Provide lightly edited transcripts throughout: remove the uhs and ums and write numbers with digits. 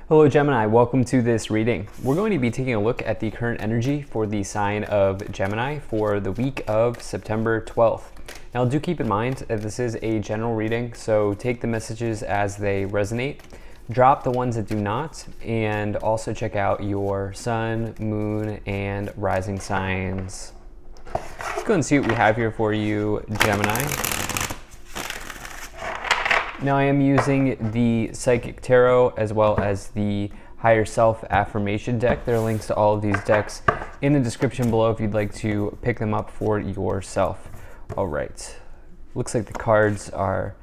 Hello Gemini, welcome to this reading. We're going to be taking a look at the current energy for the sign of Gemini for the week of September 12th. Now do keep in mind that this is a general reading, so take the messages as they resonate, drop the ones that do not, and also check out your sun, moon, and rising signs. Let's go and see what we have here for you, Gemini. Now I am using the Psychic Tarot as well as the Higher Self Affirmation deck. There are links to all of these decks in the description below if you'd like to pick them up for yourself. All right, looks like the cards are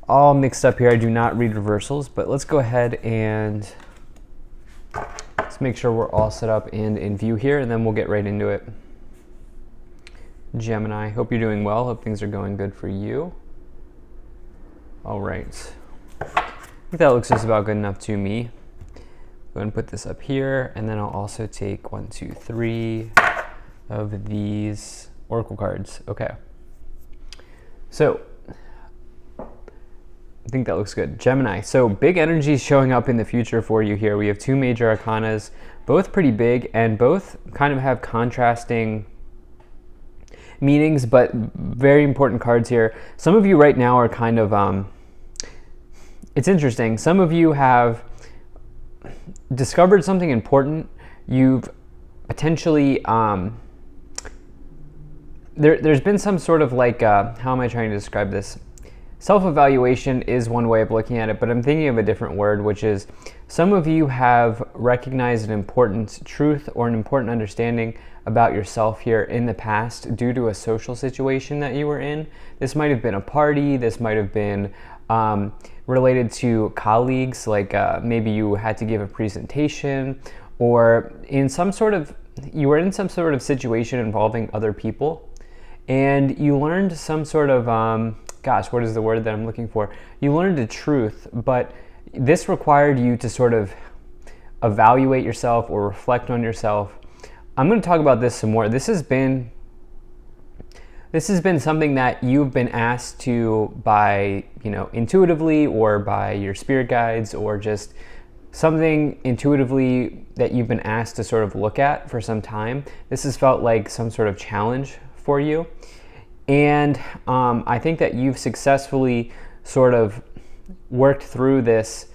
all mixed up here. I do not read reversals, but let's go ahead and let's make sure we're all set up and in view here, and then we'll get right into it. Gemini, hope you're doing well. Hope things are going good for you. All right, I think that looks just about good enough to me. Go ahead and put this up here, and then I'll also take 1, 2, 3 of these oracle cards. Okay, so I think that looks good. Gemini, so big energy showing up in the future for you here. We have two major arcanas, both pretty big and both kind of have contrasting meanings, but very important cards here. Some of you right now are kind of, it's interesting. Some of you have discovered something important. You've potentially, there's been some sort of like, how am I trying to describe this? Self-evaluation is one way of looking at it, but I'm thinking of a different word, which is some of you have recognized an important truth or an important understanding about yourself here in the past due to a social situation that you were in. This might have been a party, this might have been related to colleagues, like maybe you had to give a presentation, or in some sort of, you were in some sort of situation involving other people, and you learned some sort of, gosh, what is the word that I'm looking for? You learned a truth, but this required you to sort of evaluate yourself or reflect on yourself. I'm going to talk about this some more. This has been something that you've been asked to by, intuitively, or by your spirit guides, or just something intuitively that you've been asked to sort of look at for some time. This has felt like some sort of challenge for you. And I think that you've successfully sort of worked through this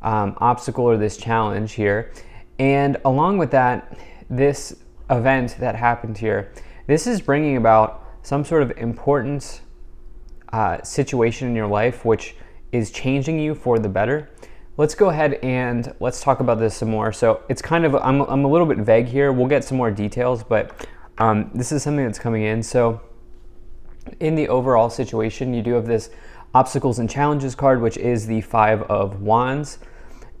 obstacle or this challenge here. And along with that, this event that happened here, this is bringing about some sort of important situation in your life which is changing you for the better. Let's go ahead and let's talk about this some more. So it's kind of, I'm a little bit vague here. We'll get some more details, but this is something that's coming in. So in the overall situation, you do have this obstacles and challenges card, which is the 5 of Wands.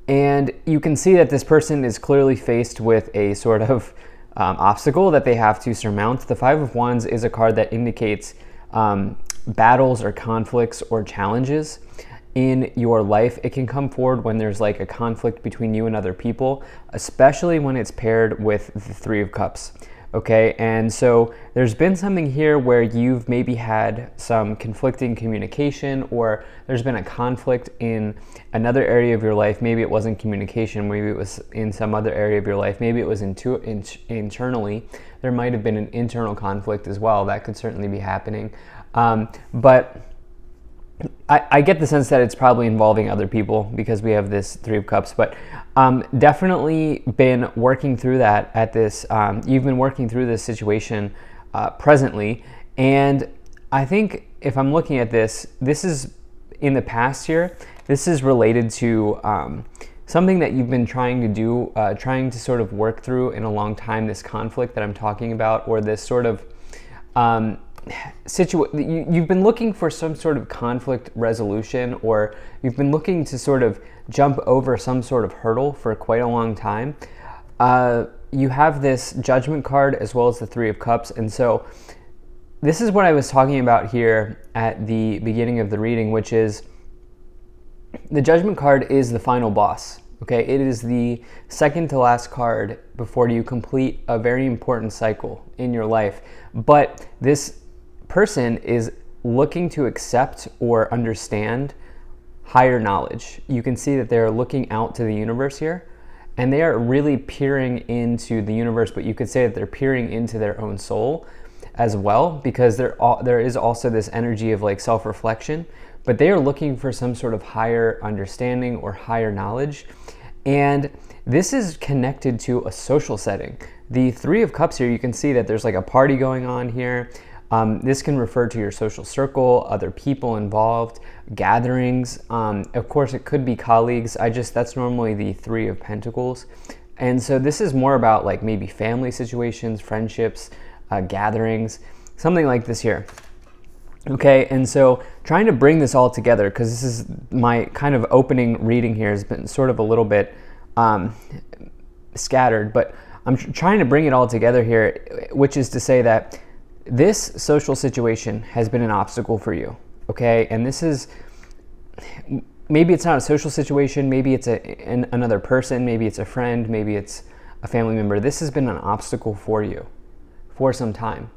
And you can see that this person is clearly faced with a sort of obstacle that they have to surmount. The 5 of Wands is a card that indicates battles or conflicts or challenges in your life. It can come forward when there's like a conflict between you and other people, especially when it's paired with the 3 of Cups. Okay, and so there's been something here where you've maybe had some conflicting communication, or there's been a conflict in another area of your life. Maybe it wasn't communication, maybe it was in some other area of your life, maybe it was internally. There might have been an internal conflict as well. That could certainly be happening. But I get the sense that it's probably involving other people because we have this 3 of Cups, but definitely been working through that at this, you've been working through this situation presently. And I think if I'm looking at this, this is in the past here, this is related to something that you've been trying to do, trying to sort of work through in a long time, this conflict that I'm talking about, or this sort of, you've been looking for some sort of conflict resolution, or you've been looking to sort of jump over some sort of hurdle for quite a long time. You have this Judgment card as well as the 3 of Cups, and so this is what I was talking about here at the beginning of the reading, which is the Judgment card is the final boss. Okay, it is the second to last card before you complete a very important cycle in your life. But this person is looking to accept or understand higher knowledge. You can see that they're looking out to the universe here, and they are really peering into the universe, but you could say that they're peering into their own soul as well, because there is also this energy of like self-reflection, but they are looking for some sort of higher understanding or higher knowledge. And this is connected to a social setting. The Three of Cups here, you can see that there's like a party going on here. This can refer to your social circle, other people involved, gatherings. Of course, it could be colleagues. That's normally the Three of Pentacles. And so this is more about like maybe family situations, friendships, gatherings, something like this here. Okay, and so trying to bring this all together, because this is my kind of opening reading here has been sort of a little bit scattered, but I'm trying to bring it all together here, which is to say that this social situation has been an obstacle for you, okay? And this is, maybe it's not a social situation, maybe it's another person, maybe it's a friend, maybe it's a family member. This has been an obstacle for you for some time.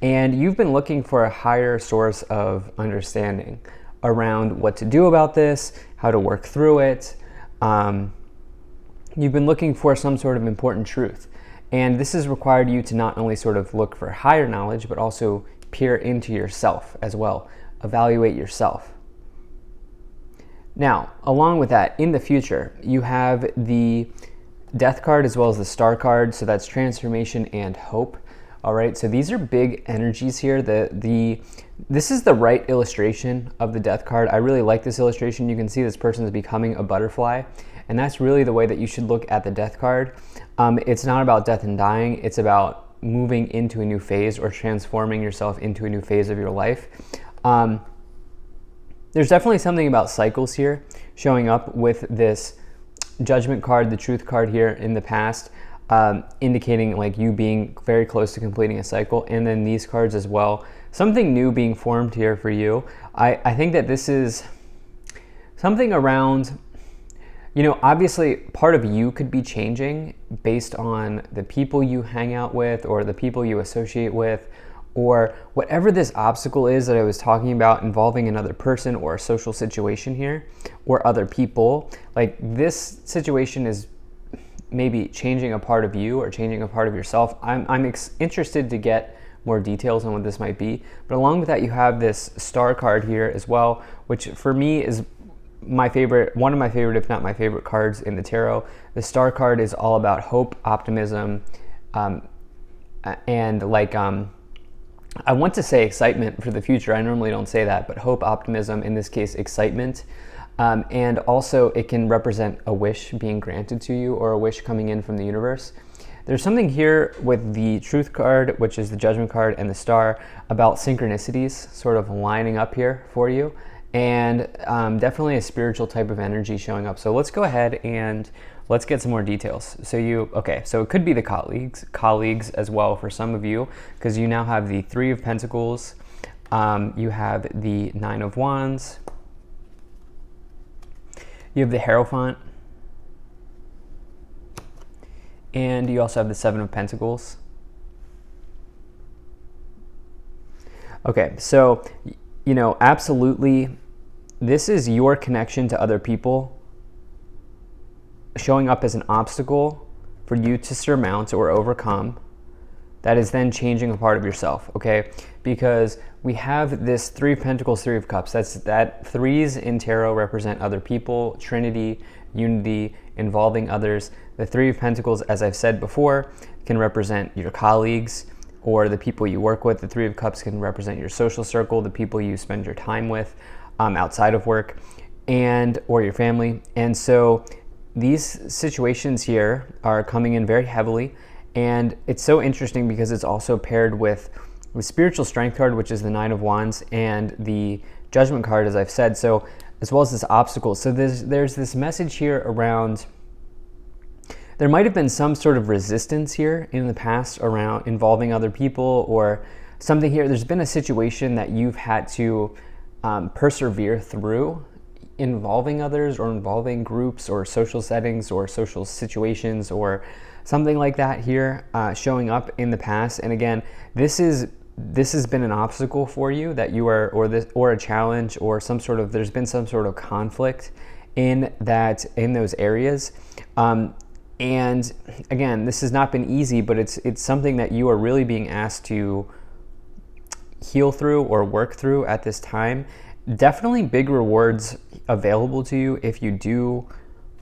And you've been looking for a higher source of understanding around what to do about this, how to work through it. You've been looking for some sort of important truth. And this has required you to not only sort of look for higher knowledge, but also peer into yourself as well, evaluate yourself. Now, along with that, in the future, you have the Death card as well as the Star card, so that's transformation and hope. All right, so these are big energies here. This is the right illustration of the Death card. I really like this illustration. You can see this person is becoming a butterfly, and that's really the way that you should look at the Death card. It's not about death and dying. It's about moving into a new phase or transforming yourself into a new phase of your life. There's definitely something about cycles here showing up with this Judgment card, the Truth card here in the past. Indicating like you being very close to completing a cycle, and then these cards as well. Something new being formed here for you. I think that this is something around, obviously part of you could be changing based on the people you hang out with or the people you associate with, or whatever this obstacle is that I was talking about involving another person or a social situation here or other people. Like this situation is maybe changing a part of you or changing a part of yourself. I'm interested to get more details on what this might be. But along with that, you have this Star card here as well, which for me is my favorite, one of my favorite, if not my favorite cards in the tarot. The Star card is all about hope, optimism, and like, I want to say excitement for the future. I normally don't say that, but hope, optimism, in this case, excitement. And also it can represent a wish being granted to you or a wish coming in from the universe. There's something here with the Truth card, which is the Judgment card, and the Star about synchronicities sort of lining up here for you, and definitely a spiritual type of energy showing up. So let's go ahead and let's get some more details. So it could be the colleagues as well for some of you, because you now have the Three of Pentacles, you have the Nine of Wands, you have the Hierophant, and you also have the Seven of Pentacles. Okay, so, absolutely, this is your connection to other people showing up as an obstacle for you to surmount or overcome. That is then changing a part of yourself, okay? Because we have this Three of Pentacles, Three of Cups. That threes in tarot represent other people, trinity, unity, involving others. The Three of Pentacles, as I've said before, can represent your colleagues or the people you work with. The Three of Cups can represent your social circle, the people you spend your time with outside of work, or your family. And so these situations here are coming in very heavily. And it's so interesting because it's also paired with the Spiritual Strength card, which is the Nine of Wands, and the Judgment card, as I've said, so as well as this obstacle. So there's this message here around, there might have been some sort of resistance here in the past around involving other people or something here. There's been a situation that you've had to persevere through, involving others or involving groups or social settings or social situations or something like that here showing up in the past. And again, this is this has been an obstacle for you that you are, or a challenge, or there's been some sort of conflict in those areas. And again, this has not been easy, but it's something that you are really being asked to heal through or work through at this time. Definitely big rewards available to you if you do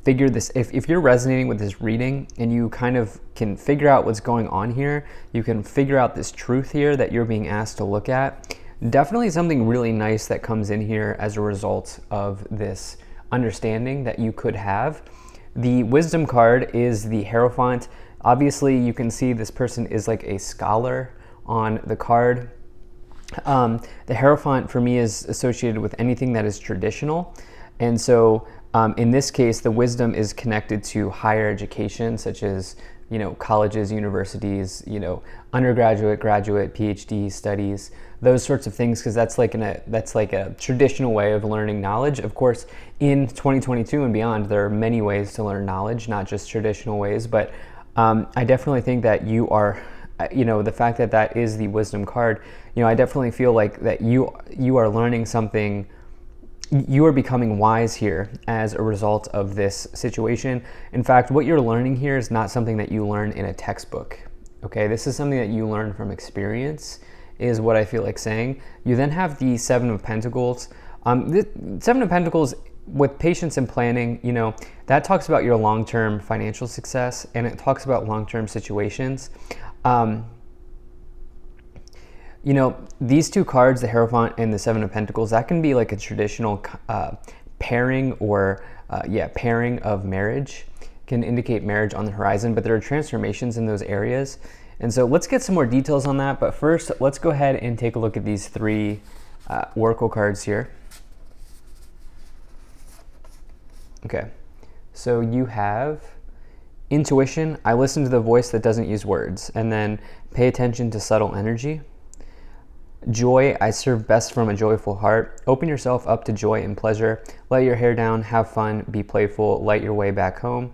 figure this, if you're resonating with this reading and you kind of can figure out what's going on here, you can figure out this truth here that you're being asked to look at. Definitely something really nice that comes in here as a result of this understanding that you could have. The wisdom card is the Hierophant. Obviously, you can see this person is like a scholar on the card. The Hierophant for me is associated with anything that is traditional. And so in this case, the wisdom is connected to higher education, such as, colleges, universities, undergraduate, graduate, PhD studies, those sorts of things, because that's like a traditional way of learning knowledge. Of course, in 2022 and beyond, there are many ways to learn knowledge, not just traditional ways. But I definitely think that you are, the fact that that is the wisdom card, I definitely feel like that you are learning something. You are becoming wise here as a result of this situation. In fact, what you're learning here is not something that you learn in a textbook. Okay, this is something that you learn from experience, is what I feel like saying. You then have the Seven of Pentacles. The Seven of Pentacles, with patience and planning, that talks about your long-term financial success, and it talks about long-term situations. These two cards, the Hierophant and the Seven of Pentacles, that can be like a traditional pairing or pairing of marriage, can indicate marriage on the horizon, but there are transformations in those areas. And so let's get some more details on that. But first, let's go ahead and take a look at these three oracle cards here. Okay, so you have intuition. I listen to the voice that doesn't use words, and then pay attention to subtle energy. Joy, I serve best from a joyful heart. Open yourself up to joy and pleasure. Let your hair down, have fun, be playful, light your way back home.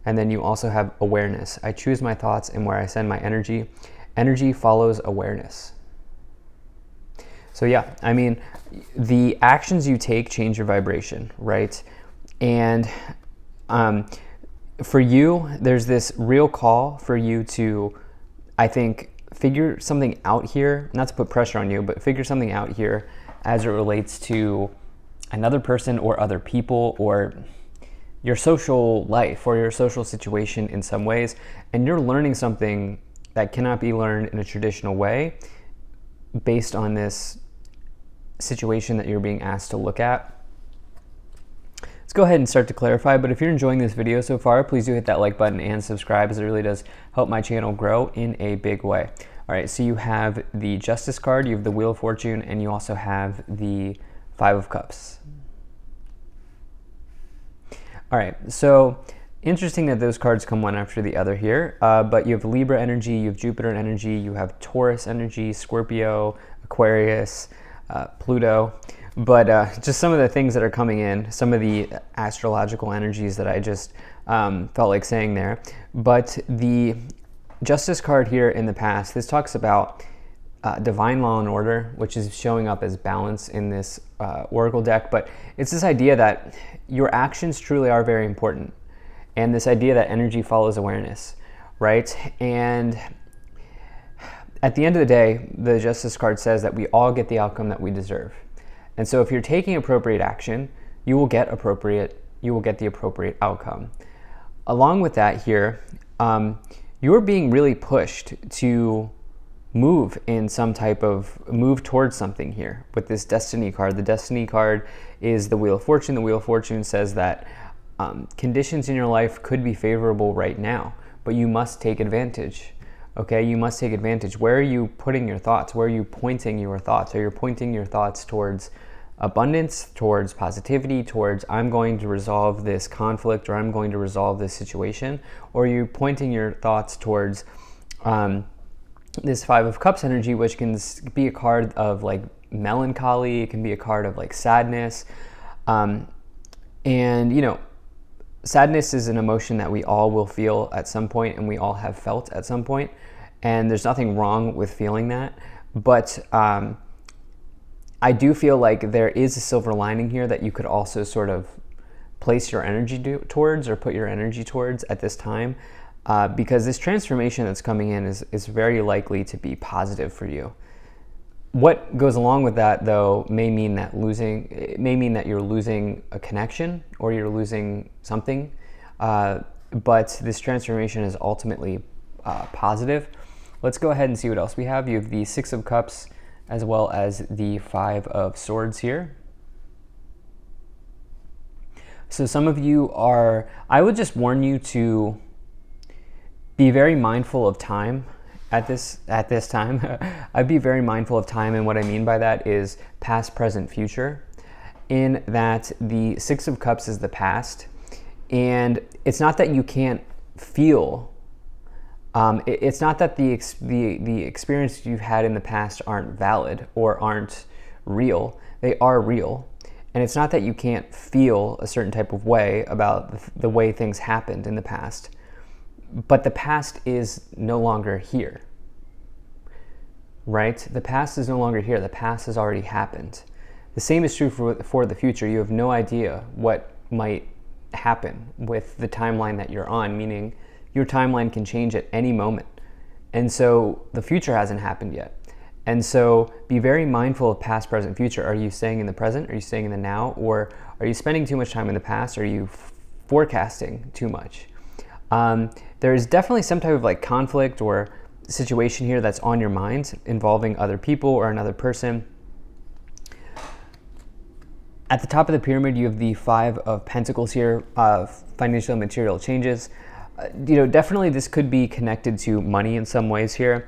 And then you also have awareness. I choose my thoughts and where I send my energy. Energy follows awareness. So yeah, I mean, the actions you take change your vibration, right? And for you, there's this real call for you to, I think, figure something out here, not to put pressure on you, but figure something out here as it relates to another person or other people or your social life or your social situation in some ways. And you're learning something that cannot be learned in a traditional way based on this situation that you're being asked to look at. Let's go ahead and start to clarify, but if you're enjoying this video so far, please do hit that like button and subscribe, as it really does help my channel grow in a big way. All right, so you have the Justice card, you have the Wheel of Fortune, and you also have the Five of Cups. All right, so interesting that those cards come one after the other here, but you have Libra energy, you have Jupiter energy, you have Taurus energy, Scorpio, Aquarius, Pluto. But just some of the things that are coming in, some of the astrological energies that I just felt like saying there. But the Justice card here in the past, this talks about divine law and order, which is showing up as balance in this oracle deck. But it's this idea that your actions truly are very important. And this idea that energy follows awareness, right? And at the end of the day, the Justice card says that we all get the outcome that we deserve. And so if you're taking appropriate action, you will get the appropriate outcome. Along with that here, you're being really pushed to move towards something here with this Destiny card. The Destiny card is the Wheel of Fortune. The Wheel of Fortune says that conditions in your life could be favorable right now, but you must take advantage. Okay, you must take advantage. Where are you putting your thoughts? Where are you pointing your thoughts? Are you pointing your thoughts towards abundance, towards positivity, towards I'm going to resolve this conflict or I'm going to resolve this situation? Or are you pointing your thoughts towards this Five of Cups energy, which can be a card of like melancholy, it can be a card of like sadness. And sadness is an emotion that we all will feel at some point, and we all have felt at some point, and there's nothing wrong with feeling that. But I do feel like there is a silver lining here that you could also sort of place your energy towards, or put your energy towards at this time, because this transformation that's coming in is very likely to be positive for you. What goes along with that, though, may mean that you're losing a connection, or you're losing something. But this transformation is ultimately positive. Let's go ahead and see what else we have. You have the Six of Cups as well as the Five of Swords here. So some of you I would just warn you to be very mindful of time at this time. I'd be very mindful of time, and what I mean by that is past, present, future, in that the Six of Cups is the past, and it's not that you can't feel. It's not that the experiences you've had in the past aren't valid or aren't real. They are real. And it's not that you can't feel a certain type of way about the way things happened in the past. But the past is no longer here. Right? The past is no longer here. The past has already happened. The same is true for the future. You have no idea what might happen with the timeline that you're on, meaning your timeline can change at any moment. And so the future hasn't happened yet. And so be very mindful of past, present, future. Are you staying in the present? Are you staying in the now? Or are you spending too much time in the past? Are you forecasting too much? There is definitely some type of like conflict or situation here that's on your mind involving other people or another person. At the top of the pyramid, you have the Five of Pentacles here, financial and material changes. Definitely this could be connected to money in some ways here.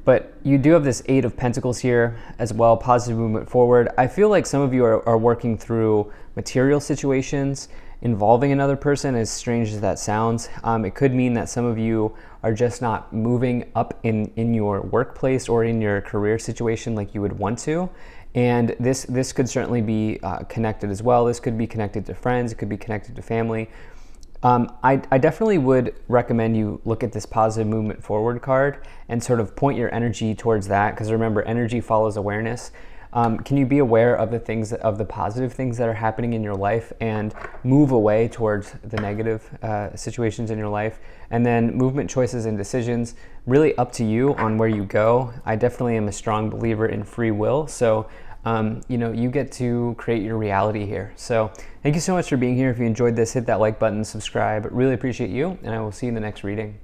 But you do have this Eight of Pentacles here as well, positive movement forward. I feel like some of you are working through material situations involving another person, as strange as that sounds. It could mean that some of you are just not moving up in your workplace or in your career situation like you would want to. And this could certainly be connected as well. This could be connected to friends. It could be connected to family. I definitely would recommend you look at this positive movement forward card and sort of point your energy towards that, because remember, energy follows awareness. Can you be aware of the positive things that are happening in your life and move away towards the negative situations in your life? And then movement choices and decisions, really up to you on where you go. I definitely am a strong believer in free will. So you get to create your reality here. So thank you so much for being here. If you enjoyed this, hit that like button, subscribe. Really appreciate you, and I will see you in the next reading.